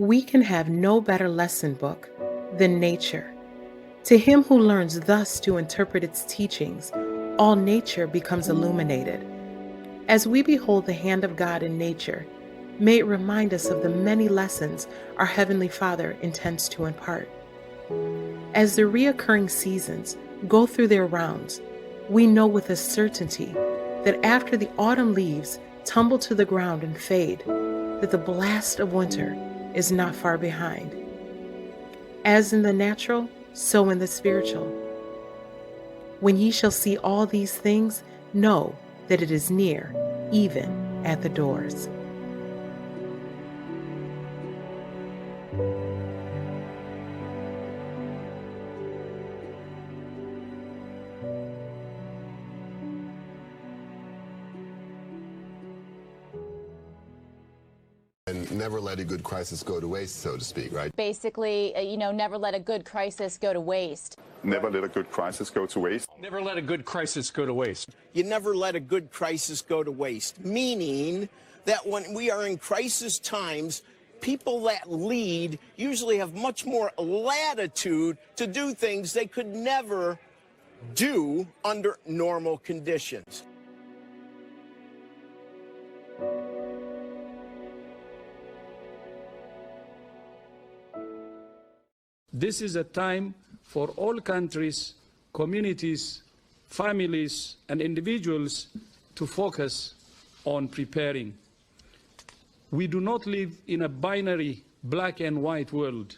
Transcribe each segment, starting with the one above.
We can have no better lesson book than nature. To him who learns thus to interpret its teachings, all nature becomes illuminated. As we behold the hand of God in nature, may it remind us of the many lessons our Heavenly Father intends to impart. As the reoccurring seasons go through their rounds, we know with a certainty that after the autumn leaves tumble to the ground and fade, that the blast of winter is not far behind. As in the natural, so in the spiritual. When ye shall see all these things, know that it is near, even at the doors. And never let a good crisis go to waste, so to speak, right? Basically, never let a good crisis go to waste. Never let a good crisis go to waste. Never let a good crisis go to waste. You never let a good crisis go to waste, meaning that when we are in crisis times, people that lead usually have much more latitude to do things they could never do under normal conditions. This is a time for all countries, communities, families, and individuals to focus on preparing. We do not live in a binary black and white world.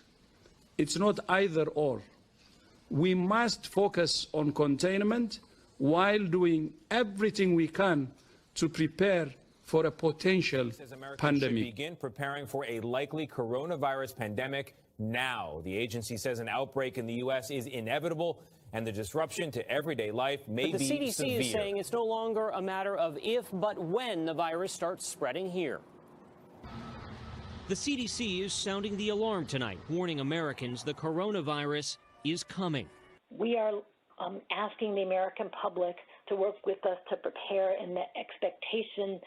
It's not either or. We must focus on containment while doing everything we can to prepare for a potential pandemic. Should begin preparing for a likely coronavirus pandemic now. The agency says an outbreak in the U.S. is inevitable, and the disruption to everyday life may be severe. But the CDC is saying it's no longer a matter of if, but when the virus starts spreading here. The CDC is sounding the alarm tonight, warning Americans the coronavirus is coming. We are asking the American public to work with us to prepare in the expectation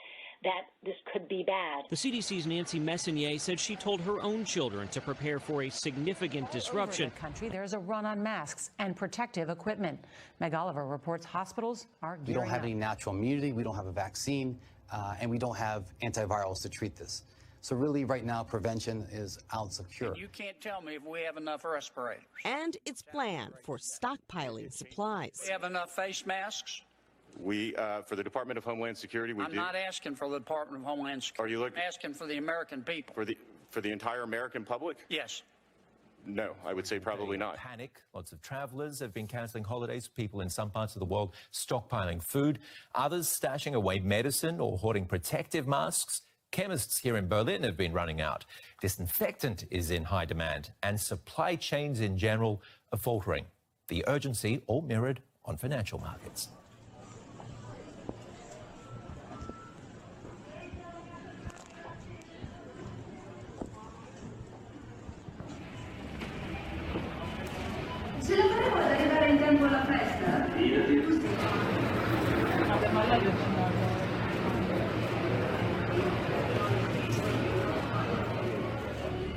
that this could be bad. The CDC's Nancy Messonnier said she told her own children to prepare for a significant disruption. All over the country, there's a run on masks and protective equipment. Meg Oliver reports hospitals are gearing up. We don't have any natural immunity, we don't have a vaccine, and we don't have antivirals to treat this. So really, right now, prevention is ounce of cure. And you can't tell me if we have enough respirators. And it's planned for stockpiling supplies. We have enough face masks. We, for the Department of Homeland Security, we do. I'm not asking for the Department of Homeland Security. Are you looking? I'm asking for the American people. For the entire American public? Yes. No, I would say probably not. Panic. Lots of travelers have been canceling holidays. People in some parts of the world stockpiling food. Others stashing away medicine or hoarding protective masks. Chemists here in Berlin have been running out. Disinfectant is in high demand, and supply chains in general are faltering. The urgency all mirrored on financial markets. Ce la faremo ad arrivare in tempo alla festa?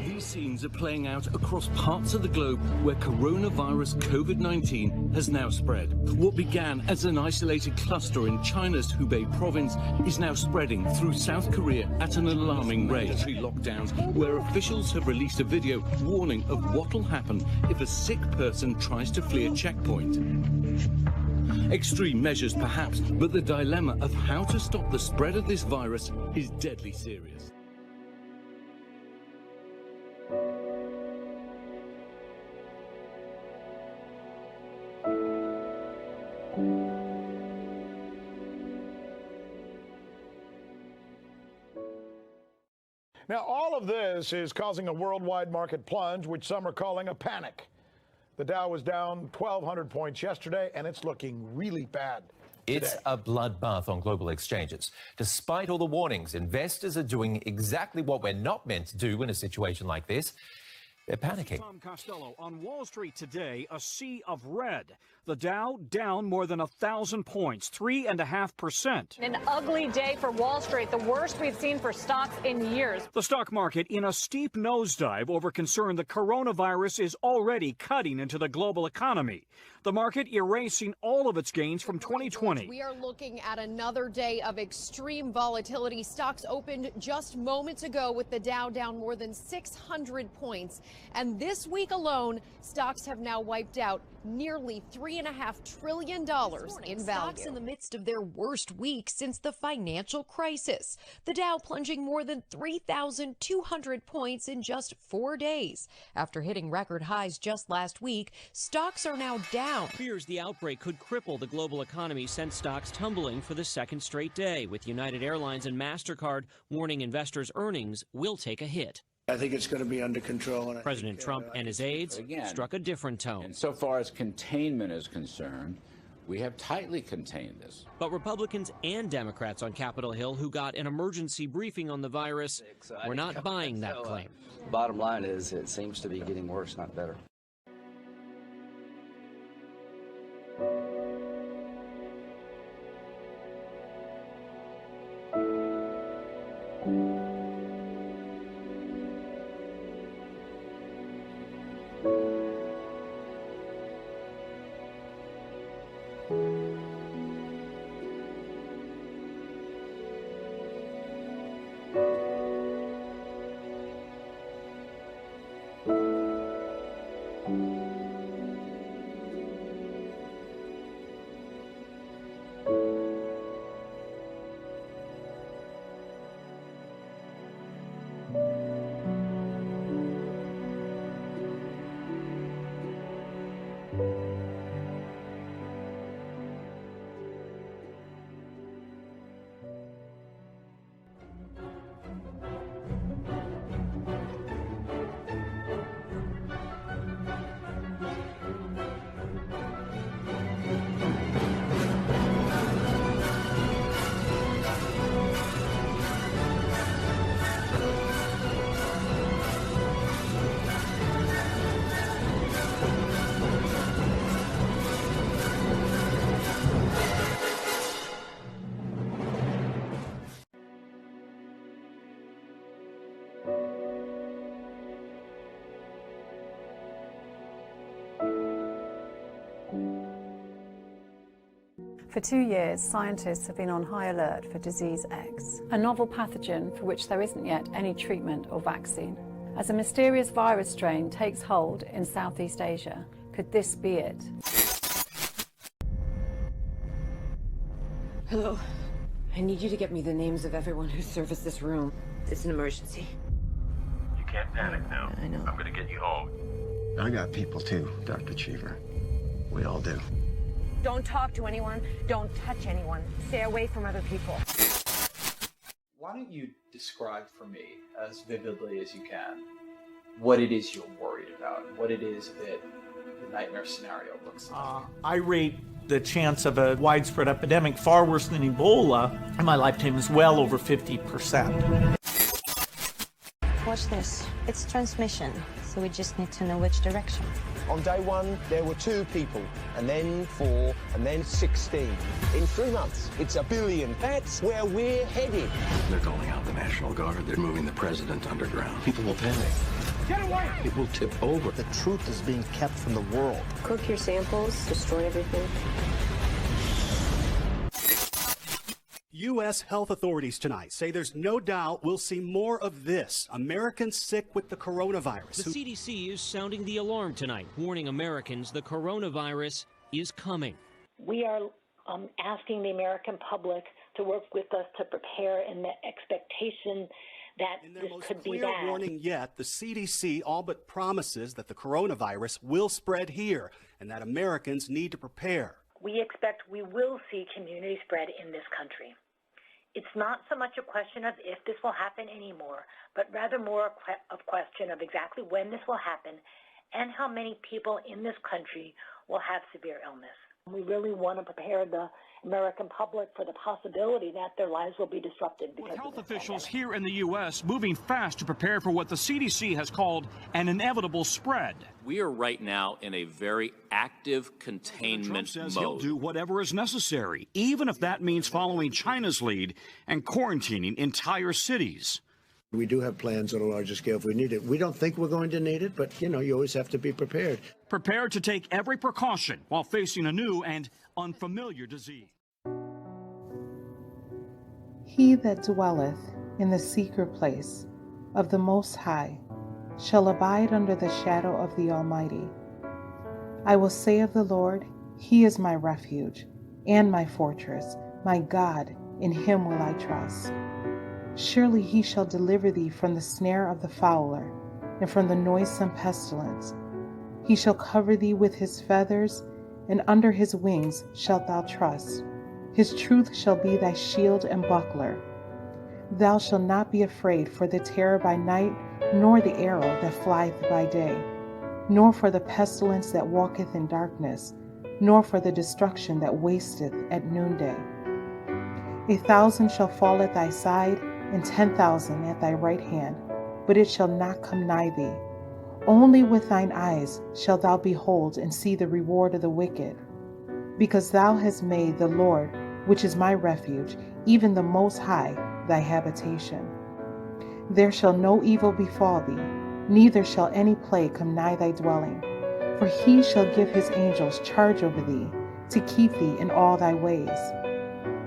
These scenes are playing out across parts of the globe where coronavirus COVID-19 has now spread. What began as an isolated cluster in China's Hubei province is now spreading through South Korea at an alarming rate. Lockdowns where officials have released a video warning of what will happen if a sick person tries to flee a checkpoint. Extreme measures perhaps, but the dilemma of how to stop the spread of this virus is deadly serious. Now, all of this is causing a worldwide market plunge, which some are calling a panic. The Dow was down 1,200 points yesterday, and it's looking really bad today. It's a bloodbath on global exchanges. Despite all the warnings, investors are doing exactly what we're not meant to do in a situation like this. They're panicking. Tom Costello, on Wall Street today, a sea of red. The Dow down more than 1,000 points, 3.5%. An ugly day for Wall Street, the worst we've seen for stocks in years. The stock market in a steep nosedive over concern the coronavirus is already cutting into the global economy. The market erasing all of its gains from 2020. We are looking at another day of extreme volatility. Stocks opened just moments ago with the Dow down more than 600 points. And this week alone, stocks have now wiped out nearly $3.5 trillion in value. Stocks in the midst of their worst week since the financial crisis. The Dow plunging more than 3,200 points in just 4 days. After hitting record highs just last week, stocks are now down. Fears the outbreak could cripple the global economy sent stocks tumbling for the second straight day, with United Airlines and MasterCard warning investors' earnings will take a hit. I think it's going to be under control. And President Trump and his aides struck a different tone. And so far as containment is concerned, we have tightly contained this. But Republicans and Democrats on Capitol Hill who got an emergency briefing on the virus were not buying that claim. Bottom line is it seems to be getting worse, not better. For 2 years, scientists have been on high alert for disease X, a novel pathogen for which there isn't yet any treatment or vaccine. As a mysterious virus strain takes hold in Southeast Asia, could this be it? Hello. I need you to get me the names of everyone who serviced this room. It's an emergency. You can't panic now. I know. I'm gonna get you home. I got people too, Dr. Cheever. We all do. Don't talk to anyone. Don't touch anyone. Stay away from other people. Why don't you describe for me, as vividly as you can, what it is you're worried about, what it is that the nightmare scenario looks like? I rate the chance of a widespread epidemic far worse than Ebola in my lifetime is well over 50%. Watch this. It's transmission, so we just need to know which direction. On day one, there were 2 people, and then 4, and then 16. In 3 months, it's 1 billion. That's where we're headed. They're calling out the National Guard. They're moving the president underground. People will panic. Get away! It will tip over. The truth is being kept from the world. Cook your samples, destroy everything. U.S. health authorities tonight say there's no doubt we'll see more of this. Americans sick with the coronavirus. The CDC is sounding the alarm tonight, warning Americans the coronavirus is coming. We are asking the American public to work with us to prepare in the expectation that this could be bad. Warning yet, the CDC all but promises that the coronavirus will spread here and that Americans need to prepare. We expect we will see community spread in this country. It's not so much a question of if this will happen anymore, but rather more a question of exactly when this will happen and how many people in this country will have severe illness. We really want to prepare the American public for the possibility that their lives will be disrupted. With health officials here in the U.S. moving fast to prepare for what the CDC has called an inevitable spread. We are right now in a very active containment Trump says mode. He'll do whatever is necessary, even if that means following China's lead and quarantining entire cities. We do have plans on a larger scale if we need it. We don't think we're going to need it, but, you always have to be prepared. Prepared to take every precaution while facing a new and unfamiliar disease. He that dwelleth in the secret place of the Most High shall abide under the shadow of the Almighty. I will say of the Lord, He is my refuge and my fortress, my God, in Him will I trust. Surely He shall deliver thee from the snare of the fowler and from the noisome pestilence. He shall cover thee with His feathers, and under His wings shalt thou trust. His truth shall be thy shield and buckler. Thou shalt not be afraid for the terror by night, nor the arrow that flieth by day, nor for the pestilence that walketh in darkness, nor for the destruction that wasteth at noonday. 1,000 shall fall at thy side, and 10,000 at thy right hand, but it shall not come nigh thee. Only with thine eyes shalt thou behold and see the reward of the wicked. Because thou hast made the Lord, which is my refuge, even the Most High, thy habitation. There shall no evil befall thee, neither shall any plague come nigh thy dwelling. For He shall give His angels charge over thee, to keep thee in all thy ways.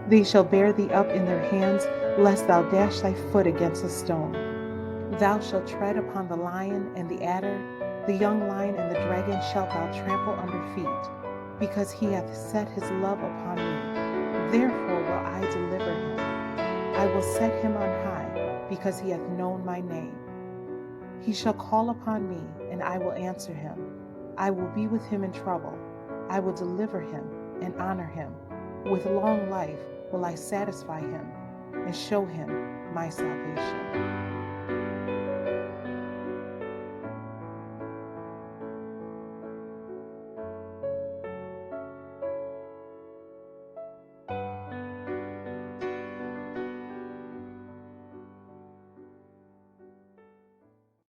They shall bear thee up in their hands, lest thou dash thy foot against a stone. Thou shalt tread upon the lion and the adder, the young lion and the dragon shalt thou trample under feet, because He hath set His love upon me. Therefore will I deliver him. I will set him on high, because he hath known my name. He shall call upon me, and I will answer him. I will be with him in trouble. I will deliver him and honor him. With long life will I satisfy him and show him my salvation.